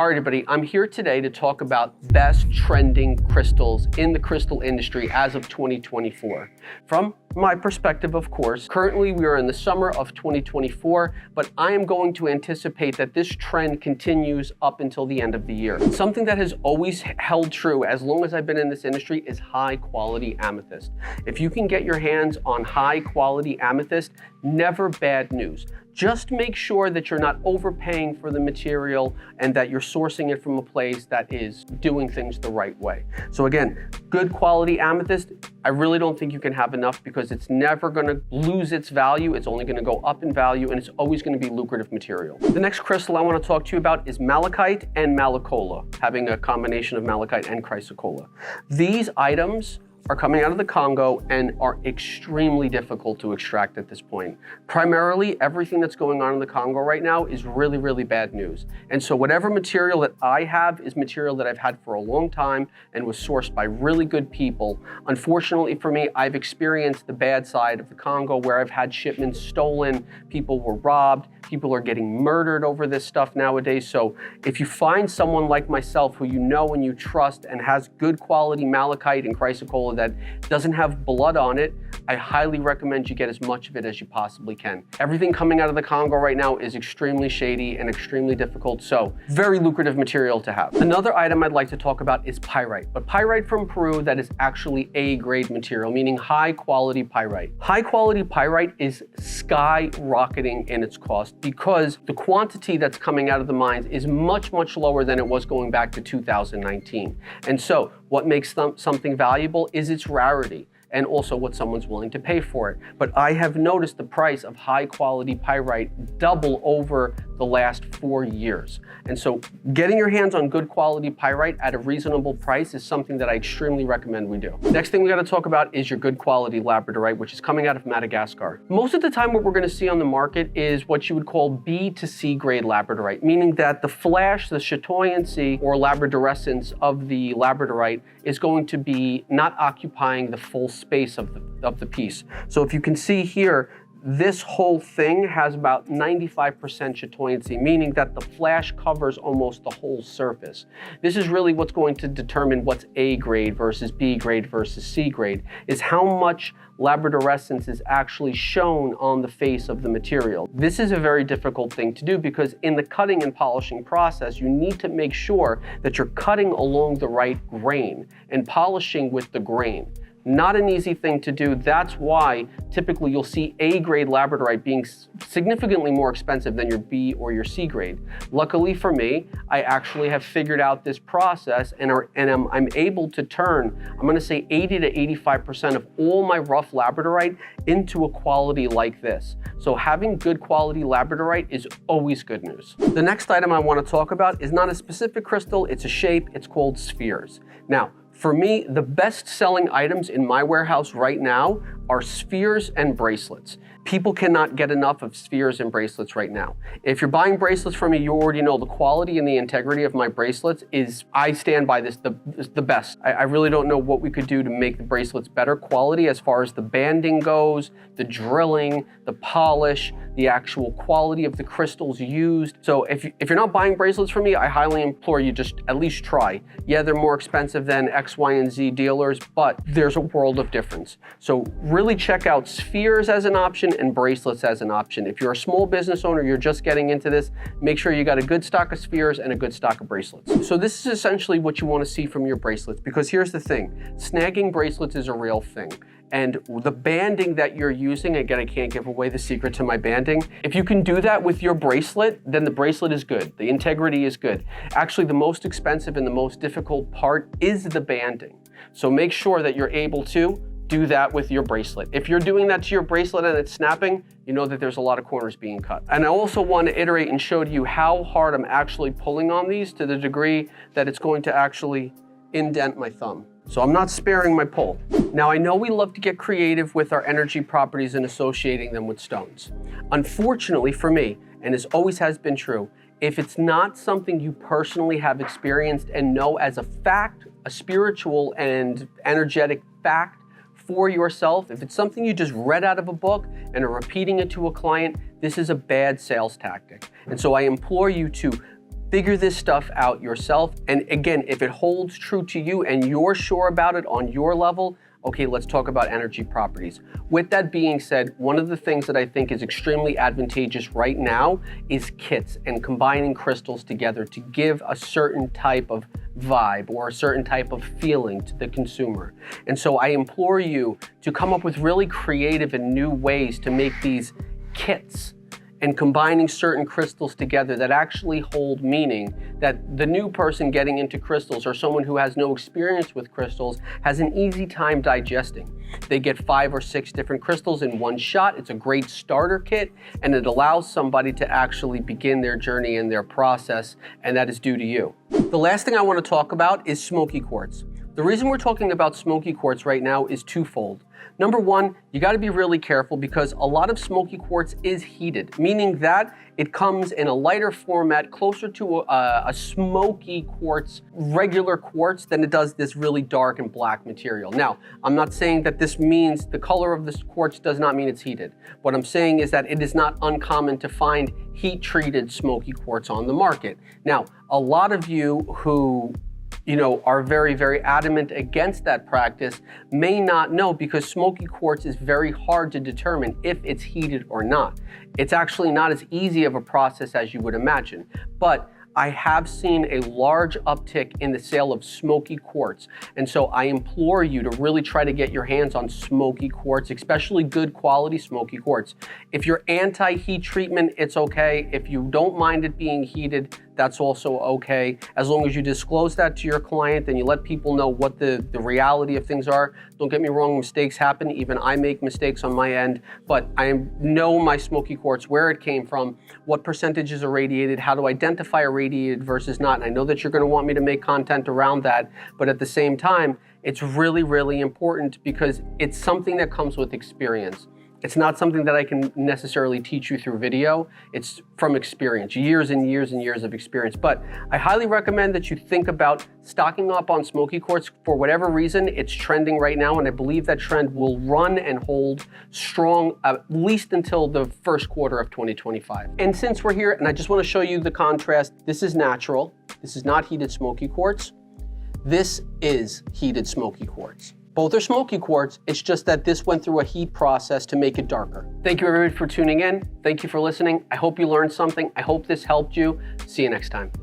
All right, everybody, I'm here today to talk about best trending crystals in the crystal industry as of 2024. From my perspective, of course, currently we are in the summer of 2024, but I am going to anticipate that this trend continues up until the end of the year. Something that has always held true as long as I've been in this industry is high quality amethyst. If you can get your hands on high quality amethyst, never bad news. Just make sure that you're not overpaying for the material and that you're sourcing it from a place that is doing things the right way. So again, good quality amethyst, I really don't think you can have enough because it's never gonna lose its value. It's only gonna go up in value and it's always gonna be lucrative material. The next crystal I wanna talk to you about is malachite and malacola, having a combination of malachite and chrysocolla. These items are coming out of the Congo and are extremely difficult to extract at this point. Primarily, everything that's going on in the Congo right now is really, really bad news. And so whatever material that I have is material that I've had for a long time and was sourced by really good people. Unfortunately for me, I've experienced the bad side of the Congo where I've had shipments stolen, people were robbed, people are getting murdered over this stuff nowadays. So if you find someone like myself who you know and you trust and has good quality malachite and chrysocolla that doesn't have blood on it, I highly recommend you get as much of it as you possibly can. Everything coming out of the Congo right now is extremely shady and extremely difficult, so very lucrative material to have. Another item I'd like to talk about is pyrite, but pyrite from Peru that is actually A-grade material, meaning high quality pyrite. High quality pyrite is skyrocketing in its cost because the quantity that's coming out of the mines is much, much lower than it was going back to 2019. And so what makes something valuable is its rarity and also what someone's willing to pay for it. But I have noticed the price of high quality pyrite double over the last 4 years. And so getting your hands on good quality pyrite at a reasonable price is something that I extremely recommend we do. Next thing we gotta talk about is your good quality Labradorite, which is coming out of Madagascar. Most of the time what we're gonna see on the market is what you would call B to C grade Labradorite, meaning that the flash, the chatoyancy or labradorescence of the Labradorite is going to be not occupying the full space of the piece. So if you can see here, this whole thing has about 95% chatoyancy, meaning that the flash covers almost the whole surface. This is really what's going to determine what's A grade versus B grade versus C grade, is how much labradorescence is actually shown on the face of the material. This is a very difficult thing to do because in the cutting and polishing process, you need to make sure that you're cutting along the right grain and polishing with the grain. Not an easy thing to do. That's why typically you'll see A-grade Labradorite being significantly more expensive than your B or your C grade. Luckily for me, I actually have figured out this process and I'm able to turn, I'm gonna say 80 to 85% of all my rough Labradorite into a quality like this. So having good quality Labradorite is always good news. The next item I wanna talk about is not a specific crystal, it's a shape, it's called spheres. Now, for me, the best selling items in my warehouse right now are spheres and bracelets. People cannot get enough of spheres and bracelets right now. If you're buying bracelets from me, you already know the quality and the integrity of my bracelets is, I stand by this, the best. I really don't know what we could do to make the bracelets better quality as far as the banding goes, the drilling, the polish, the actual quality of the crystals used. So if you're not buying bracelets from me, I highly implore you just at least try. Yeah, they're more expensive than X, Y, and Z dealers, but there's a world of difference. So really check out spheres as an option and bracelets as an option. If you're a small business owner, you're just getting into this, make sure you got a good stock of spheres and a good stock of bracelets. So this is essentially what you want to see from your bracelets, because here's the thing, snagging bracelets is a real thing. And the banding that you're using, again, I can't give away the secret to my banding. If you can do that with your bracelet, then the bracelet is good. The integrity is good. Actually, the most expensive and the most difficult part is the banding. So make sure that you're able to do that with your bracelet. If you're doing that to your bracelet and it's snapping, you know that there's a lot of corners being cut. And I also want to iterate and show you how hard I'm actually pulling on these to the degree that it's going to actually indent my thumb. So I'm not sparing my pull. Now I know we love to get creative with our energy properties and associating them with stones. Unfortunately for me, and this always has been true, if it's not something you personally have experienced and know as a fact, a spiritual and energetic fact for yourself, if it's something you just read out of a book and are repeating it to a client, this is a bad sales tactic. And so I implore you to Figure this stuff out yourself. And again, if it holds true to you and you're sure about it on your level, okay, let's talk about energy properties. With that being said, one of the things that I think is extremely advantageous right now is kits and combining crystals together to give a certain type of vibe or a certain type of feeling to the consumer. And so I implore you to come up with really creative and new ways to make these kits and combining certain crystals together that actually hold meaning, that the new person getting into crystals or someone who has no experience with crystals has an easy time digesting. They get 5 or 6 different crystals in one shot. It's a great starter kit, and it allows somebody to actually begin their journey and their process, and that is due to you. The last thing I want to talk about is Smokey Quartz. The reason we're talking about Smokey Quartz right now is twofold. Number one, you got to be really careful because a lot of Smokey Quartz is heated, meaning that it comes in a lighter format, closer to a smoky quartz, regular quartz, than it does this really dark and black material. Now, I'm not saying that this means the color of this quartz does not mean it's heated. What I'm saying is that it is not uncommon to find heat-treated Smokey Quartz on the market. Now, a lot of you who are very, very adamant against that practice may not know, because Smokey Quartz is very hard to determine if it's heated or not. It's actually not as easy of a process as you would imagine. But I have seen a large uptick in the sale of Smokey Quartz. And so I implore you to really try to get your hands on Smokey Quartz, especially good quality Smokey Quartz. If you're anti-heat treatment, it's okay. If you don't mind it being heated, that's also okay. As long as you disclose that to your client and you let people know what the reality of things are. Don't get me wrong, mistakes happen. Even I make mistakes on my end, but I know my Smokey Quartz, where it came from, what percentage is irradiated, how to identify irradiated versus not. And I know that you're going to want me to make content around that, but at the same time, it's really, really important because it's something that comes with experience. It's not something that I can necessarily teach you through video. It's from experience, years and years and years of experience. But I highly recommend that you think about stocking up on Smokey Quartz. For whatever reason, it's trending right now, and I believe that trend will run and hold strong at least until the first quarter of 2025. And since we're here, and I just want to show you the contrast, this is natural. This is not heated Smokey Quartz. This is heated Smokey Quartz. Both are Smokey Quartz, it's just that this went through a heat process to make it darker. Thank you everybody for tuning in. Thank you for listening. I hope you learned something. I hope this helped you. See you next time.